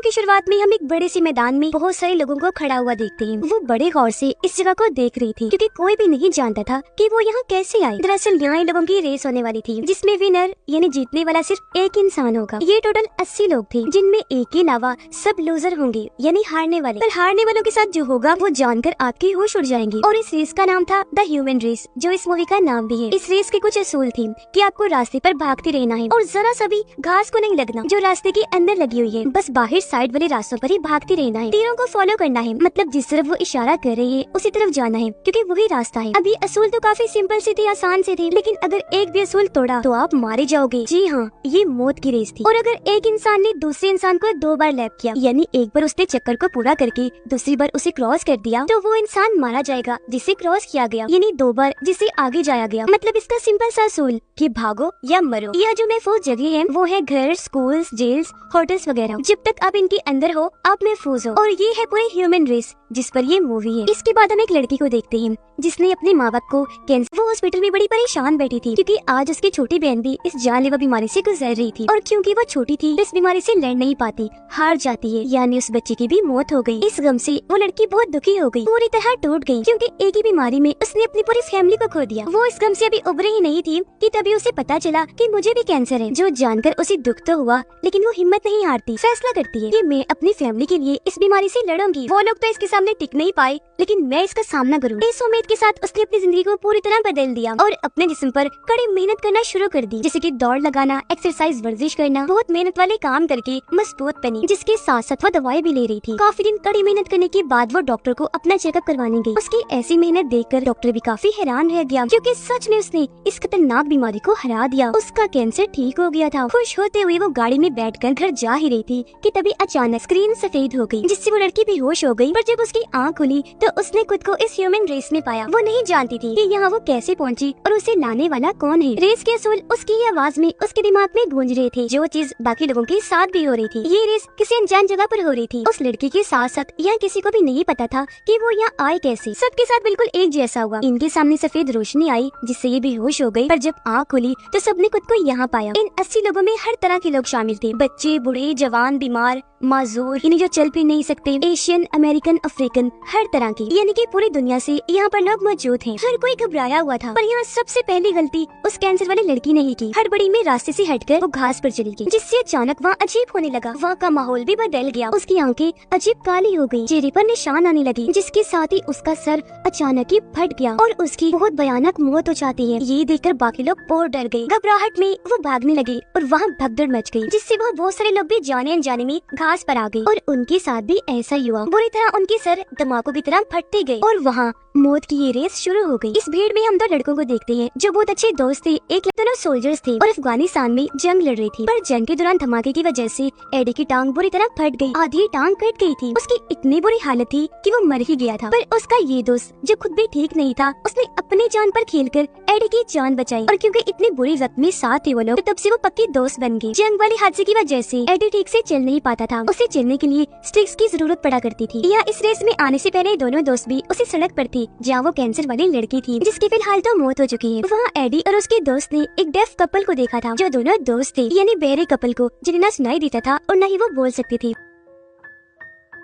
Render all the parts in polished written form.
की शुरुआत में हम एक बड़े से मैदान में बहुत सारे लोगों को खड़ा हुआ देखते हैं। वो बड़े गौर से इस जगह को देख रही थी क्योंकि कोई भी नहीं जानता था कि वो यहाँ कैसे आए। दरअसल यहाँ लोगों की रेस होने वाली थी जिसमें विनर यानी जीतने वाला सिर्फ एक इंसान होगा। ये टोटल 80 लोग थे जिनमें एक के अलावा सब लूजर होंगे यानी हारने वाले। पर हारने वालों के साथ जो होगा वो जानकर आपकी होश उड़ जाएंगे। और इस रेस का नाम था द ह्यूमन रेस, जो इस मूवी का नाम भी है। इस रेस के कुछ असूल थी कि आपको रास्ते पर भागते रहना है और जरा सा भी घास को नहीं लगना जो रास्ते के अंदर लगी हुई है। बस बाहर साइड वाले रास्तों पर ही भागते रहना है। तीरों को फॉलो करना है, मतलब जिस तरफ वो इशारा कर रही है उसी तरफ जाना है क्योंकि वही रास्ता है। अभी असूल तो काफी सिंपल से थे, आसान से थे, लेकिन अगर एक भी असूल तोड़ा तो आप मारे जाओगे। जी हाँ, ये मौत की रेस थी। और अगर एक इंसान ने दूसरे इंसान को 2 बार लैप किया यानी एक बार उसने चक्कर को पूरा करके दूसरी बार उसे क्रॉस कर दिया तो वो इंसान मारा जाएगा जिसे क्रॉस किया गया, यानी 2 बार जिसे आगे जाया गया। मतलब इसका सिंपल सा असूल कि भागो या मरो। यह जो महफूज जगह है वो है घर, स्कूल, जेल्स, होटल्स वगैरह। जब तक आप इनके अंदर हो आप महफूज हो। और ये है पूरी ह्यूमन रेस जिस पर ये मूवी है। इसके बाद हम एक लड़की को देखते हैं जिसने अपने माँ बाप को कैंसर। वो हॉस्पिटल में बड़ी परेशान बैठी थी क्योंकि आज उसकी छोटी बहन भी इस जानलेवा बीमारी से गुजर रही थी और क्योंकि वो छोटी थी तो इस बीमारी से लड़ नहीं पाती, हार जाती है, यानी उस बच्चे की भी मौत हो गई। इस गम से वो लड़की बहुत दुखी हो गई, पूरी तरह टूट गई क्योंकि एक ही बीमारी में उसने अपनी पूरी फैमिली को खो दिया। वो इस गम से अभी उभरे ही नहीं थी कि तभी उसे पता चला कि मुझे भी कैंसर है। जो जानकर उसे दुख तो हुआ लेकिन वो हिम्मत नहीं हारती, फैसला करती है कि मैं अपनी फैमिली के लिए इस बीमारी से लड़ूंगी। वो लोग तो इसके सामने टिक नहीं पाए लेकिन मैं इसका सामना करूँ। इस उम्मीद के साथ उसने अपनी जिंदगी को पूरी तरह बदल दिया और अपने जिस्म पर कड़ी मेहनत करना शुरू कर दी, जैसे कि दौड़ लगाना, एक्सरसाइज, वर्जिश करना। बहुत मेहनत वाले काम करके मजबूत बनी, जिसके साथ साथ वो दवाई भी ले रही थी। काफी दिन कड़ी मेहनत करने के बाद वो डॉक्टर को अपना चेकअप करवाने गई। उसकी ऐसी मेहनत देखकर डॉक्टर भी काफी हैरान रह गया क्योंकि सच में उसने इस खतरनाक बीमारी को हरा दिया। उसका कैंसर ठीक हो गया था। खुश होते हुए वो गाड़ी में बैठकर घर जा ही रही थी कि तभी अचानक स्क्रीन सफेद हो गई जिससे वो लड़की बेहोश हो गई। पर जब उसकी आँख खुली तो उसने खुद को इस ह्यूमन रेस में पाया। वो नहीं जानती थी कि यहाँ वो कैसे पहुँची और उसे लाने वाला कौन है। रेस के असूल उसकी आवाज में उसके दिमाग में गूंज रहे थे, जो चीज बाकी लोगों के साथ भी हो रही थी। ये रेस किसी अनजान जगह पर हो रही थी। उस लड़की के साथ साथ यहाँ किसी को भी नहीं पता था कि वो यहाँ आए कैसे। सबके साथ बिल्कुल एक जैसा हुआ। इनके सामने सफेद रोशनी आई जिससे ये बेहोश हो गई, पर जब आँख खुली तो सबने खुद को यहाँ पाया। इन 80 लोगों में हर तरह के लोग शामिल थे, बच्चे, बूढ़े, जवान, बीमार, माजूर, यानी जो चल फिर नहीं सकते, एशियन, अमेरिकन, अफ्रीकन, हर तरह की, यानी कि पूरी दुनिया से यहाँ पर लोग मौजूद हैं। हर कोई घबराया हुआ था, पर यहाँ सबसे पहली गलती उस कैंसर वाली लड़की ने ही की। हड़बड़ी में रास्ते से हटकर वो घास पर चली गई, जिससे अचानक वहाँ अजीब होने लगा। वहाँ का माहौल भी बदल गया। उसकी आंखें अजीब काली हो गई, चेहरे पर निशान आने लगी, जिसके साथ ही उसका सर अचानक ही फट गया और उसकी बहुत भयानक मौत हो जाती है। ये देखकर बाकी लोग और डर गए। घबराहट में वो भागने लगे और वहाँ भगदड़ मच गई, जिससे वह बहुत सारे लोग भी जाने अनजाने में घास पर आ गए और उनके साथ भी ऐसा ही हुआ। बुरी तरह उनके सर तम्बाकू की तरह फटते गए और वहाँ मौत की ये रेस शुरू हो गई। इस भीड़ में हम 2 लड़कों को देखते हैं जो बहुत अच्छे दोस्त थे। एक दोनों सोल्जर्स थे और अफगानिस्तान में जंग लड़ रही थी, पर जंग के दौरान धमाके की वजह से एडी की टांग बुरी तरह फट गई। आधी टांग कट गई थी। उसकी इतनी बुरी हालत थी कि वो मर ही गया था। पर उसका ये दोस्त जो खुद भी ठीक नहीं था, उसने अपनी जान पर खेलकर एडी की जान बचाई और क्योंकि इतनी बुरी वक्त में साथ थे वो लोग, तो तब से वो पक्के दोस्त बन गए। जंग वाले हादसे की वजह से एडी ठीक से चल नहीं पाता था। उसे चलने के लिए स्टिक्स की जरूरत पड़ा करती थी। यहाँ इस रेस में आने से पहले दोनों दोस्त भी उसी सड़क पर थे जहाँ वो कैंसर वाली लड़की थी, जिसकी फिलहाल तो मौत हो चुकी है। वहाँ एडी और उसके दोस्त ने एक डेफ कपल को देखा था, जो दोनों दोस्त थे, यानी बहरे कपल को, जिन्हें ना सुनाई देता था और न ही वो बोल सकती थी।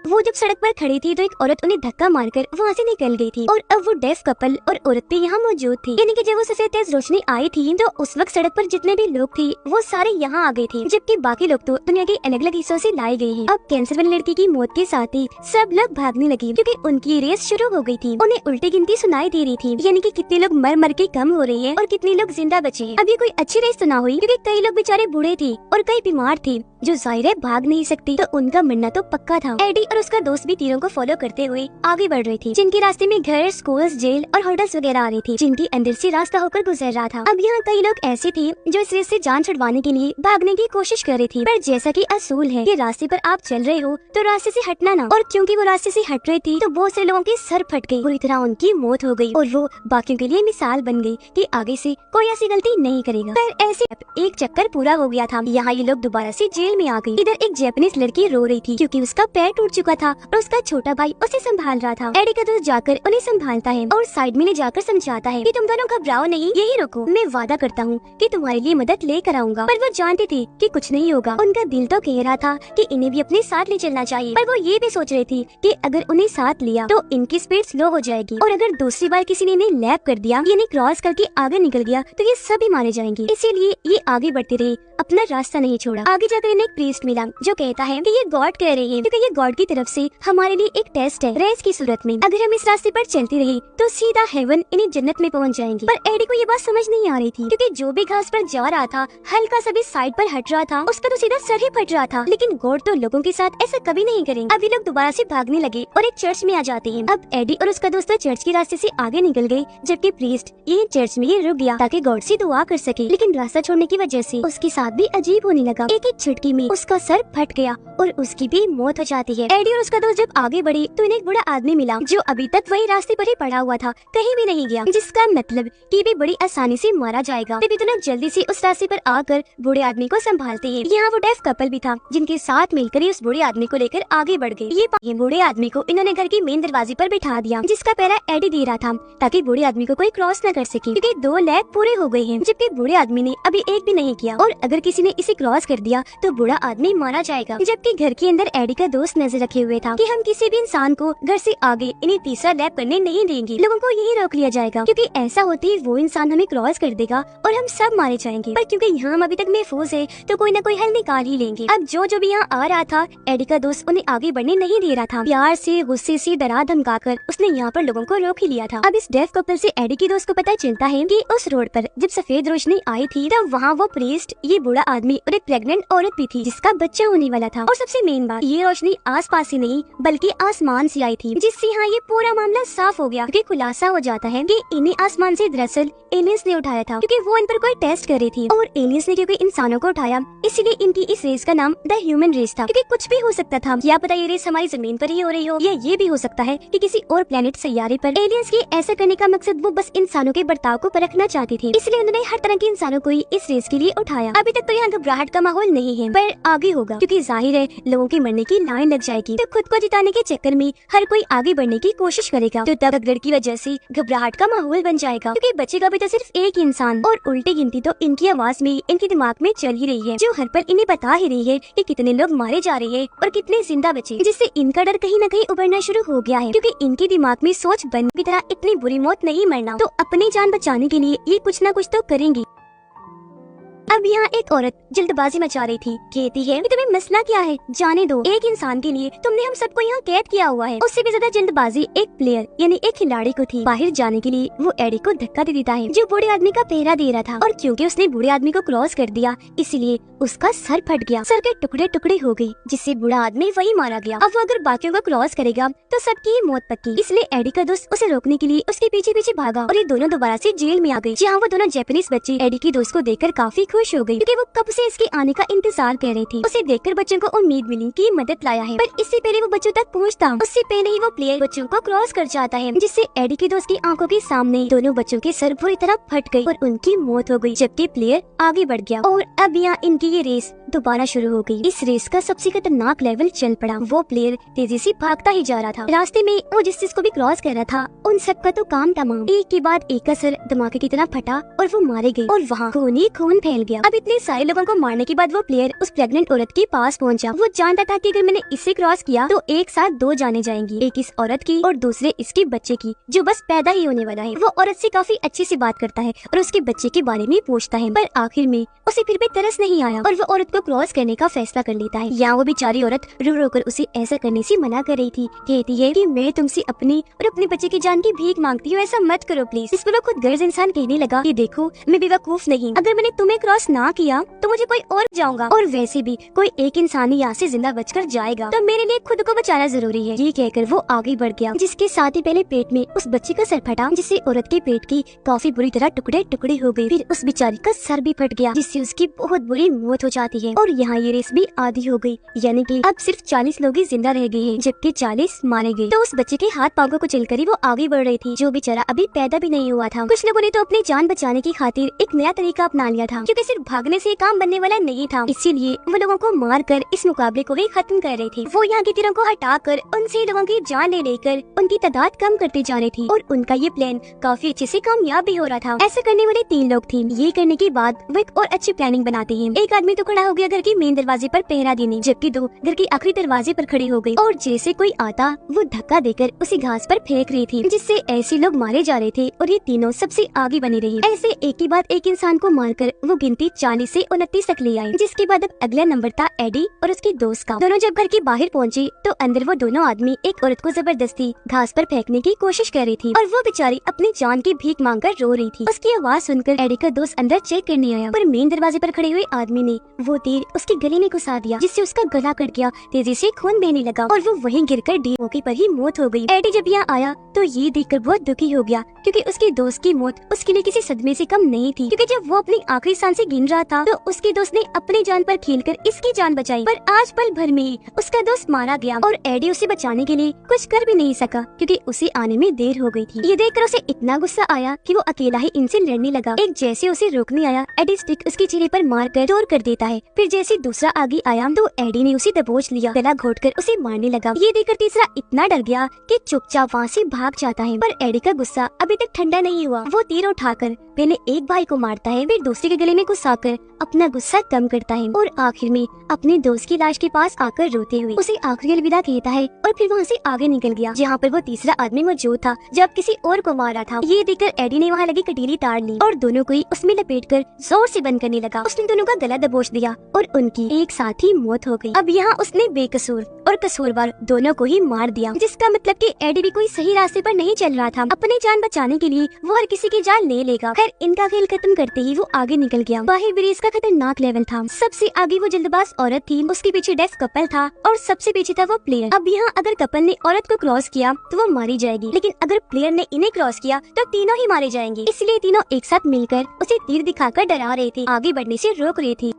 वो जब सड़क पर खड़ी थी तो एक औरत उन्हें धक्का मारकर वहाँ से निकल गई थी और अब वो डेफ कपल और औरत भी यहाँ मौजूद थी। यानी कि जब वो सफेद तेज रोशनी आई थी तो उस वक्त सड़क पर जितने भी लोग थे वो सारे यहाँ आ गए थे, जबकि बाकी लोग तो दुनिया के अलग अलग हिस्सों से लाए गए हैं। अब कैंसर वाली लड़की की मौत के साथ ही सब लोग भागने लगे क्योंकि उनकी रेस शुरू हो गई थी। उन्हें उल्टी गिनती सुनाई दे रही थी, यानी कि कितने लोग मर मर के कम हो रही है और कितने लोग जिंदा बचे हैं। अब ये कोई अच्छी रेस तो ना हुई क्योंकि कई लोग बेचारे बूढ़े थे और कई बीमार थे जो जाहिर है भाग नहीं सकते, तो उनका मरना तो पक्का था। एडी और उसका दोस्त भी तीरों को फॉलो करते हुए आगे बढ़ रही थी, जिनके रास्ते में घर, स्कूल्स, जेल और होटल्स वगैरह आ रही थी, जिनके अंदर से रास्ता होकर गुजर रहा था। अब यहाँ कई लोग ऐसे थे जो इस रेस से जान छुड़वाने के लिए भागने की कोशिश कर रही थी, पर जैसा कि असूल है कि रास्ते पर आप चल रहे हो तो रास्ते से हटना ना। और क्योंकि वो रास्ते से हट रही थी तो बहुत से लोगों के सर फट गए, बुरी तरह उनकी मौत हो गई और वो बाकियों के लिए मिसाल बन गई कि आगे से कोई ऐसी गलती नहीं करेगा। पर ऐसे एक चक्कर पूरा हो गया था। यहाँ ये लोग दोबारा से जेल में आ गई। इधर एक जापानीज लड़की रो रही थी क्योंकि उसका पैर टूट चुका चुका था और उसका छोटा भाई उसे संभाल रहा था। एडी का दोस्त जाकर उन्हें संभालता है और साइड में ले जाकर समझाता है कि तुम दोनों घबराओ नहीं, यही रुको, मैं वादा करता हूँ कि तुम्हारे लिए मदद लेकर आऊंगा। पर वो जानते थे कि कुछ नहीं होगा। उनका दिल तो कह रहा था कि इन्हें भी अपने साथ ले चलना चाहिए, पर वो ये भी सोच रही थी कि अगर उन्हें साथ लिया तो इनकी स्पीड स्लो हो जाएगी और अगर दूसरी बार किसी ने इन्हें लैप कर दिया, यानी क्रॉस करके आगे निकल गया, तो ये सभी मारे जाएंगे। इसीलिए ये आगे बढ़ते रहे, अपना रास्ता नहीं छोड़ा। आगे जाकर इन्हें एक प्रीस्ट मिला जो कहता है कि ये गॉड कह रहे हैं क्योंकि ये गॉड की तरफ से हमारे लिए एक टेस्ट है। रेस की सूरत में अगर हम इस रास्ते पर चलते रहे तो सीधा हेवन इन्हें जन्नत में पहुंच जाएंगे। पर एडी को ये बात समझ नहीं आ रही थी क्योंकि जो भी घास पर जा रहा था, हल्का सा भी साइड पर हट रहा था, उसका तो सीधा सर ही फट रहा था। लेकिन गॉड तो लोगों के साथ ऐसा कभी नहीं करेंगे। अब ये लोग दोबारा से भागने लगे और एक चर्च में आ जाते हैं। अब एडी और उसका दोस्त चर्च के रास्ते से आगे निकल गए, जबकि प्रीस्ट ये चर्च में ये रुक गया ताकि गॉड से दुआ कर सके। लेकिन रास्ता छोड़ने की वजह से उसके साथ भी अजीब होने लगा। एक एक झटके में उसका सर फट गया और उसकी भी मौत हो जाती है। एडी और उसका दोस्त जब आगे बढ़े तो इन्हें एक बूढ़ा आदमी मिला जो अभी तक वही रास्ते पर ही पड़ा हुआ था, कहीं भी नहीं गया, जिसका मतलब कि भी बड़ी आसानी से मारा जाएगा। तभी इतना जल्दी से उस रास्ते पर आकर बूढ़े आदमी को संभालते हैं। यहाँ वो डेफ कपल भी था जिनके साथ मिलकर ही उस बूढ़े आदमी को लेकर आगे बढ़ गए। ये बूढ़े आदमी को इन्होंने घर की मेन दरवाजे पर बिठा दिया, जिसका पहरा एडी दे रहा था ताकि बूढ़े आदमी को कोई क्रॉस न कर सके, क्योंकि 2 लैप पूरे हो गए हैं, जबकि बूढ़े आदमी ने अभी एक भी नहीं किया। और अगर किसी ने इसे क्रॉस कर दिया तो बूढ़ा आदमी मारा जाएगा। जबकि घर के अंदर एडी का दोस्त नजर रखे हुए था कि हम किसी भी इंसान को घर से आगे इन्हें तीसरा लैप करने नहीं देंगे, लोगों को यही रोक लिया जाएगा, क्योंकि ऐसा होते ही वो इंसान हमें क्रॉस कर देगा और हम सब मारे जाएंगे। पर क्योंकि यहाँ हम अभी तक महफूज है तो कोई न कोई हल निकाल ही लेंगे। अब जो भी यहाँ आ रहा था, एडी का दोस्त उन्हें आगे बढ़ने नहीं दे रहा था। प्यार से, गुस्से से, डरा धमकाकर उसने यहाँ पर लोगों को रोक ही लिया था। अब इस डेफ कपल से एडी के दोस्त को पता चलता है कि उस रोड पर जब सफेद रोशनी आई थी तब वहाँ वो प्रीस्ट, ये बूढ़ा आदमी और एक प्रेग्नेंट औरत भी थी जिसका बच्चा होने वाला था। और सबसे मेन बात, ये रोशनी आस पास ही नहीं बल्कि आसमान से आई थी, जिससे यहाँ ये पूरा मामला साफ हो गया। क्योंकि खुलासा हो जाता है कि इन्हें आसमान से दरअसल एलियंस ने उठाया था, क्योंकि वो इन पर कोई टेस्ट कर रही थी और एलियंस ने क्योंकि इंसानों को उठाया इसलिए इनकी इस रेस का नाम द ह्यूमन रेस था। क्योंकि कुछ भी हो सकता था, क्या पता ये रेस हमारी जमीन पर ही हो रही हो, या ये भी हो सकता है कि किसी और प्लेनेट सैयारे पर। एलियंस की ऐसा करने का मकसद वो बस इंसानों के बर्ताव को परखना चाहती थी, इसलिए उन्होंने हर तरह के इंसानों को ही इस रेस के लिए उठाया। अभी तक तो यहाँ घबराहट का माहौल नहीं है, पर आगे होगा, क्योंकि जाहिर है लोगों के मरने की लाइन लग जाएगी। तो खुद को जिताने के चक्कर में हर कोई आगे बढ़ने की कोशिश करेगा, तो तब भगदड़ की वजह से घबराहट का माहौल बन जाएगा, क्योंकि बचेगा भी तो सिर्फ एक इंसान। और उल्टी गिनती तो इनकी आवाज में, इनके दिमाग में चल ही रही है, जो हर पल इन्हें बता ही रही है कि कितने लोग मारे जा रहे हैं और कितने जिंदा बचे, जिससे इनका डर कहीं न कहीं उभरना शुरू हो गया है। क्योंकि इनके दिमाग में सोच बन की तरह इतनी बुरी मौत नहीं मरना, तो अपनी जान बचाने के लिए ये कुछ न कुछ तो करेंगी। अब यहाँ एक औरत जल्दबाजी मचा रही थी, कहती है कि तुम्हें मसला क्या है, जाने दो, एक इंसान के लिए तुमने हम सबको यहाँ कैद किया हुआ है। उससे भी ज्यादा जल्दबाजी एक प्लेयर यानी एक खिलाड़ी को थी। बाहर जाने के लिए वो एडी को धक्का दे देता है जो बूढ़े आदमी का पहरा दे रहा था, और क्योंकि उसने बूढ़े आदमी को क्रॉस कर दिया इसलिए उसका सर फट गया, सर के टुकड़े टुकड़े हो गए, जिससे बूढ़ा आदमी वही मारा गया। अब वो अगर बाकियों को क्रॉस करेगा तो सबकी मौत पक्की, इसलिए एडी का दोस्त उसे रोकने के लिए उसके पीछे पीछे भागा और ये दोनों दोबारा से जेल में आ गए, जहाँ वो दोनों जापानीज बच्चे एडी के दोस्त को देखकर काफी खुश हो गई, क्योंकि वो कब से इसके आने का इंतजार कर रही थी। उसे देखकर बच्चों को उम्मीद मिली कि मदद लाया है, पर इससे पहले वो बच्चों तक पहुंचता, उससे पहले ही वो प्लेयर बच्चों को क्रॉस कर जाता है, जिससे एडी के दोस्त की आंखों के सामने दोनों बच्चों के सर बुरी तरह फट गए और उनकी मौत हो गई, जबकि प्लेयर आगे बढ़ गया। और अब यहाँ इनकी ये रेस दोबारा शुरू हो गई। इस रेस का सबसे खतरनाक लेवल चल पड़ा। वो प्लेयर तेजी से भागता ही जा रहा था, रास्ते में वो जिस चीज को भी क्रॉस कर रहा था उन सब का तो काम तमाम। एक के बाद एक का सर धमाके की तरह फटा और वो मारे गए और वहाँ खून ही खून फैल गया। अब इतने सारे लोगों को मारने के बाद वो प्लेयर उस प्रेग्नेंट औरत के पास पहुंचा। वो जानता था कि अगर मैंने इसे क्रॉस किया तो एक साथ 2 जाने जाएंगी, एक इस औरत की और दूसरे इसके बच्चे की जो बस पैदा ही होने वाला है। वो औरत से काफी अच्छे से बात करता है और उसके बच्चे के बारे में पूछता है, पर आखिर में उसे फिर भी तरस नहीं आया और वो औरत को क्रॉस करने का फैसला कर लेता है। यहाँ वो बेचारी औरत रो रो कर उसे ऐसा करने से मना कर रही थी, कहती है कि मैं तुमसे अपनी और अपने बच्चे की जान की भीख मांगती हूँ, ऐसा मत करो प्लीज। इस पर वो खुद गर्ज इंसान कहने लगा कि देखो मैं बेवकूफ नहीं, अगर मैंने तुम्हें क्रॉस ना किया तो मुझे कोई और जाऊंगा, और वैसे भी कोई एक इंसान ही यहाँ से जिंदा बचकर जाएगा, तो मेरे लिए खुद को बचाना जरूरी है। ये कहकर वो आगे बढ़ गया, जिसके साथ ही पहले पेट में उस बच्चे का सर फटा, जिससे औरत के पेट की काफी बुरी तरह टुकड़े टुकड़े हो गए। फिर उस बेचारी का सर भी फट गया, जिससे उसकी बहुत बुरी मौत हो जाती है। और यहाँ ये रेस भी आधी हो गई, यानी कि अब सिर्फ 40 लोग ही जिंदा रह गए हैं, जबकि 40 मारे गए। तो उस बच्चे के हाथ पांव को कुचलकर ही वो आगे बढ़ रही थी, जो बेचारा अभी पैदा भी नहीं हुआ था। कुछ लोगों ने तो अपनी जान बचाने की खातिर एक नया तरीका अपना लिया था, क्योंकि सिर्फ भागने से काम बनने वाला नहीं था, इसीलिए वो लोगों को मारकर इस मुकाबले को भी खत्म कर रहे थे। वो यहाँ के तीरों को हटाकर उनसे लोगों की जान ले लेकर उनकी तादाद कम करते जा रही थी और उनका ये प्लान काफी अच्छे से कामयाब भी हो रहा था। ऐसा करने वाले 3 लोग थे। ये करने के बाद वो एक और अच्छी प्लानिंग बनाते हैं। एक आदमी तो खड़ा हो गया घर के मेन दरवाजे पर पहरा देने, जबकि 2 घर के आखिरी दरवाजे पर खड़े हो गए और जैसे कोई आता वो धक्का देकर उसी घास पर फेंक रही थी, जिससे ऐसे लोग मारे जा रहे थे और ये तीनों सबसे आगे बने रहे। ऐसे एक के बाद एक इंसान को मारकर वो गिनती 40 से 29 तक ले आए, जिसके बाद अब अगला नंबर था एडी और उसके दोस्त का। दोनों जब घर के बाहर पहुंचे तो अंदर वो दोनों आदमी एक औरत को जबरदस्ती घास पर फेंकने की कोशिश कर रही थी और वो बेचारी अपनी जान की भीख मांगकर रो रही थी। उसकी आवाज सुनकर एडी का दोस्त अंदर चेक करने आया, पर मेन दरवाजे पर खड़े हुए आदमी ने वो तीर उसके गले में घुसा दिया, जिससे उसका गला कट गया, तेजी से खून बहने लगा और वो वहीं गिरकर डी मौके पर ही मौत हो गई। एडी जब यहाँ आया तो ये देखकर बहुत दुखी हो गया, क्योंकि उसके दोस्त की मौत उसके लिए किसी सदमे से कम नहीं थी। क्योंकि जब वो अपनी आखिरी सांसें गिन रहा था तो उसके दोस्त ने अपनी जान पर खेलकर इसकी जान बचाई, पर आज पल भर में ही उसका दोस्त मारा गया और एडी उसे बचाने के लिए कुछ कर भी नहीं सका, क्योंकि उसे आने में देर हो गई थी। ये देखकर उसे इतना गुस्सा आया कि वो अकेला ही इनसे लड़ने लगा। एक जैसे उसे रोकने आया, एडी स्टिक उसके चेहरे पर मारकर चोर कर देता है। फिर जैसे दूसरा आगे आया तो एडी ने उसे दबोच लिया, गला घोटकर उसे मारने लगा। ये देखकर तीसरा इतना डर गया कि चुपचाप वहाँ से भाग जाता है, पर एडी का गुस्सा अभी तक ठंडा नहीं हुआ। वो तीर उठाकर पहले एक भाई को मारता है, फिर दूसरे के गले में घुसाकर अपना गुस्सा कम करता है और आखिर में अपने दोस्त की लाश के पास आकर रोते हुए उसे आखिरी अलविदा कहता है और फिर वहाँ से आगे निकल गया, जहाँ पर वो तीसरा आदमी मौजूद था जब किसी और को मारा था। ये देखकर एडी ने वहाँ लगी कटीली तार ली और दोनों को ही उसमें लपेटकर जोर से बंद करने लगा। उसने दोनों का गला दबोच दिया और उनकी एक साथ ही मौत हो गई। अब यहाँ उसने बेकसूर और कसूरवार दोनों को ही मार दिया, जिसका मतलब कि एडी भी कोई सही रास्ते पर नहीं चल रहा था। अपनी जान बचाने के लिए वो हर किसी की जान ले लेगा। खैर इनका खेल खत्म करते ही वो आगे निकल गया। बाहर ब्रिज का खतरनाक लेवल था। सबसे आगे वो जल्दबाज औरत थी, उसके पीछे डेफ कपल था और सबसे पीछे था वो प्लेयर। अब यहाँ अगर कपल ने औरत को क्रॉस किया तो वो मारी जाएगी, लेकिन अगर प्लेयर ने इन्हें क्रॉस किया तो तीनों ही मारे जाएंगे। इसलिए तीनों एक साथ मिलकर उसे तीर दिखाकर डरा रहे थे, आगे बढ़ने से रोक रहे थे।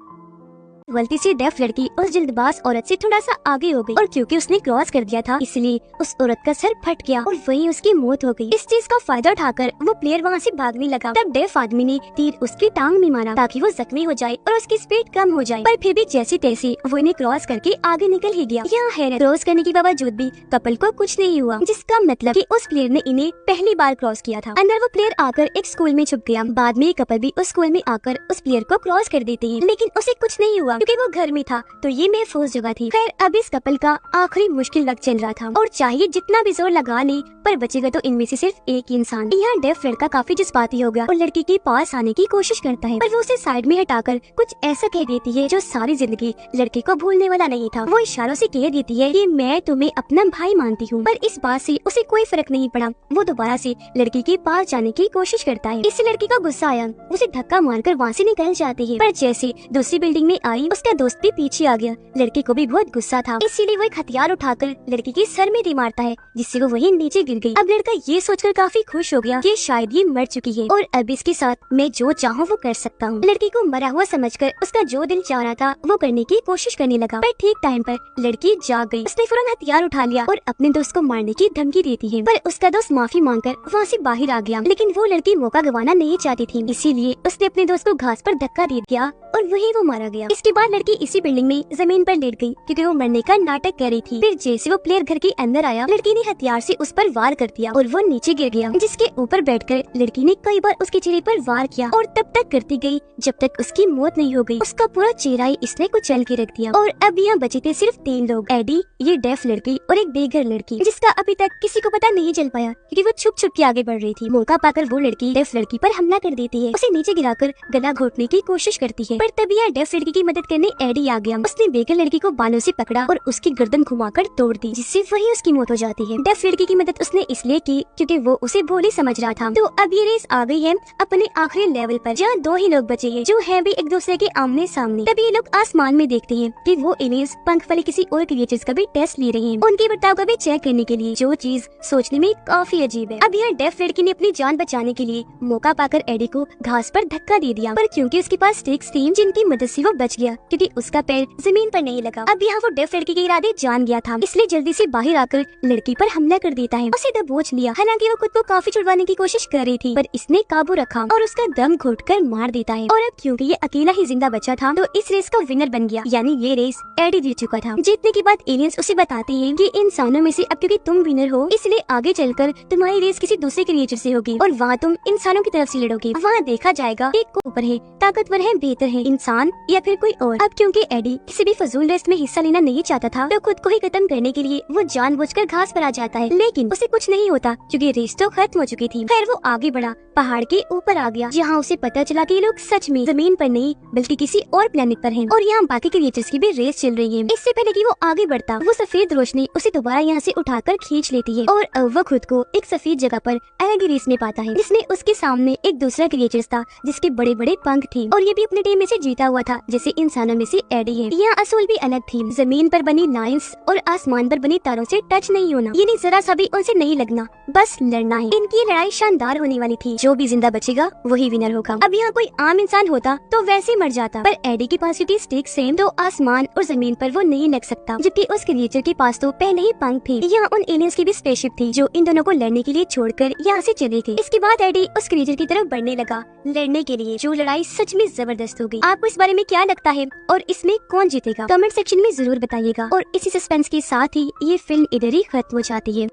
गलती से डेफ लड़की उस जल्दबाज औरत से थोड़ा सा आगे हो गई और क्योंकि उसने क्रॉस कर दिया था इसलिए उस औरत का सर फट गया और वहीं उसकी मौत हो गई। इस चीज का फायदा उठाकर वो प्लेयर वहाँ से भागने लगा। तब डेफ आदमी ने तीर उसकी टांग में मारा ताकि वो जख्मी हो जाए और उसकी स्पीड कम हो जाए, पर फिर भी जैसे तैसे वो इन्हें क्रॉस करके आगे निकल ही गया। यहाँ हैरत, क्रॉस करने के बावजूद भी कपल को कुछ नहीं हुआ, जिसका मतलब कि उस प्लेयर ने इन्हें पहली बार क्रॉस किया था। अंदर वो प्लेयर आकर एक स्कूल में छुप गया। बाद में कपल भी उस स्कूल में आकर उस प्लेयर को क्रॉस कर देते हैं, लेकिन उसे कुछ नहीं हुआ क्योंकि वो घर में था, तो ये महफूज जगह थी। खैर अब इस कपल का आखिरी मुश्किल वक्त चल रहा था और चाहिए जितना भी जोर लगा ले पर बचेगा तो इनमें से सिर्फ एक इंसान। यहाँ डेफ लड़का काफी जज्बाती हो गया और लड़की के पास आने की कोशिश करता है, पर वो उसे साइड में हटाकर कुछ ऐसा कह देती है जो सारी जिंदगी लड़के को भूलने वाला नहीं था। वो इशारों से कह देती है कि मैं तुम्हें अपना भाई मानती हूँ, पर इस बात से उसे कोई फर्क नहीं पड़ा। वो दोबारा से लड़की के पास जाने की कोशिश करता है। इससे लड़की का गुस्सा आया, उसे धक्का मारकर वहाँ से निकल जाती है, पर जैसे दूसरी बिल्डिंग में आई उसका दोस्त भी पीछे आ गया। लड़के को भी बहुत गुस्सा था, इसीलिए वो एक हथियार उठाकर लड़की के सर में दे मारता है, जिससे वो वहीं नीचे गिर गई। अब लड़का ये सोचकर काफी खुश हो गया कि शायद ये मर चुकी है और अब इसके साथ मैं जो चाहूँ वो कर सकता हूँ। लड़की को मरा हुआ समझकर उसका जो दिल चाह रहा था वो करने की कोशिश करने लगा, पर ठीक टाइम पर लड़की जाग गई। उसने फौरन हथियार उठा लिया और अपने दोस्त को मारने की धमकी देती है, पर उसका दोस्त माफी मांगकर वहाँ से बाहर आ गया। लेकिन वो लड़की मौका गंवाना नहीं चाहती थी, इसीलिए उसने अपने दोस्त को घास पर धक्का दे दिया और वही वो मारा गया। इसके बाद लड़की इसी बिल्डिंग में जमीन पर लेट गई क्योंकि वो मरने का नाटक कर रही थी। फिर जैसे वो प्लेयर घर के अंदर आया, लड़की ने हथियार से उस पर वार कर दिया और वो नीचे गिर गया, जिसके ऊपर बैठकर लड़की ने कई बार उसके चेहरे पर वार किया और तब तक करती गई जब तक उसकी मौत नहीं हो गई। उसका पूरा चेहरा ही इसने कुचल के रख दिया और अब यहाँ बचे थे सिर्फ 3 लोग, एडी, ये डेफ लड़की और एक बेघर लड़की, जिसका अभी तक किसी को पता नहीं चल पाया क्योंकि वो छुप छुप के आगे बढ़ रही थी। मौका पाकर वो लड़की डेफ लड़की पर हमला कर देती है, उसे नीचे गिराकर गला घोटने की कोशिश करती है, पर तभी यहाँ डेफ लड़की की मदद करने एडी आ गया। उसने बेघर लड़की को बालों से पकड़ा और उसकी गर्दन घुमाकर तोड़ दी, जिससे वही उसकी मौत हो जाती है। डेफ लड़की की मदद उसने इसलिए की क्योंकि वो उसे भोली समझ रहा था। तो अब ये रेस आ गई है अपने आखिरी लेवल पर, जहाँ 2 ही लोग बचे हैं जो हैं भी एक दूसरे के आमने सामने। तभी ये लोग आसमान में देखते हैं कि वो एलियंस पंख वाले किसी और क्रिएचर्स का भी टेस्ट ले रहे हैं, उनके बर्ताव का भी चेक करने के लिए, जो चीज सोचने में काफी अजीब है। अब यहाँ डेफ लड़की ने अपनी जान बचाने के लिए मौका पाकर एडी को घास पर धक्का दे दिया, पर क्योंकि उसके पास स्टिक्स थी जिनकी मदद से वो बच गया गया क्योंकि उसका पैर जमीन पर नहीं लगा। अब यहाँ वो डेफ लड़की के इरादे जान गया था, इसलिए जल्दी से बाहर आकर लड़की पर हमला कर देता है, उसे दबोच लिया। हालांकि वो खुद को काफी छुड़वाने की कोशिश कर रही थी, पर इसने काबू रखा और उसका दम घोटकर मार देता है। और अब क्योंकि ये अकेला ही जिंदा बचा था तो इस रेस का विनर बन गया, यानी ये रेस एडी जीत चुका था। जीतने के बाद एलियंस उसे बताते हैं कि इंसानों में से अब क्योंकि तुम विनर हो इसलिए आगे चलकर तुम्हारी रेस किसी दूसरे क्रिएचर से होगी और वहाँ तुम इंसानों की तरफ से लड़ोगे। वहाँ देखा जाएगा कि को ऊपर है, ताकतवर है, बेहतर है, इंसान या फिर कोई और। अब क्योंकि एडी किसी भी फजूल रेस में हिस्सा लेना नहीं चाहता था तो खुद को ही खत्म करने के लिए वो जानबूझकर घास पर आ जाता है, लेकिन उसे कुछ नहीं होता क्योंकि रेस तो खत्म हो चुकी थी। खैर वो आगे बढ़ा, पहाड़ के ऊपर आ गया जहाँ उसे पता चला कि लोग सच में जमीन पर नहीं बल्कि किसी और प्लेनेट पर हैं और यहाँ बाकी क्रिएचर्स की भी रेस चल रही है। इससे पहले कि वो आगे बढ़ता वो सफेद रोशनी उसे दोबारा यहाँ से उठाकर खींच लेती है और अब वो खुद को एक सफेद जगह पर अलग ही रेस में पाता है जिसमें उसके सामने एक दूसरा क्रिएचर था जिसके बड़े बड़े पंख थे और ये भी अपनी टीम में से जीता हुआ था जैसे इंसानों में से एडी है। यहाँ असूल भी अलग थी, जमीन पर बनी लाइंस और आसमान पर बनी तारों से टच नहीं होना, यानी जरा सा भी उनसे नहीं लगना, बस लड़ना है। इनकी लड़ाई शानदार होने वाली थी, जो भी जिंदा बचेगा वही विनर होगा। अब यहाँ कोई आम इंसान होता तो वैसे मर जाता, पर एडी के पास क्योंकि स्टिक सेम तो आसमान और जमीन पर वो नहीं लग सकता, जबकि उस क्रिएचर के पास तो पहले ही पंख थे। यहाँ उन एलियंस की भी स्पेसशिप थी जो इन दोनों को लड़ने के लिए छोड़कर यहाँ से चले गए। इसके बाद एडी उस क्रिएचर की तरफ बढ़ने लगा लड़ने के लिए, जो लड़ाई सच में जबरदस्त हो गई। आपको इस बारे में क्या लगता है और इसमें कौन जीतेगा कमेंट सेक्शन में जरूर बताइएगा। और इसी सस्पेंस के साथ ही ये फिल्म इधर ही खत्म हो जाती है।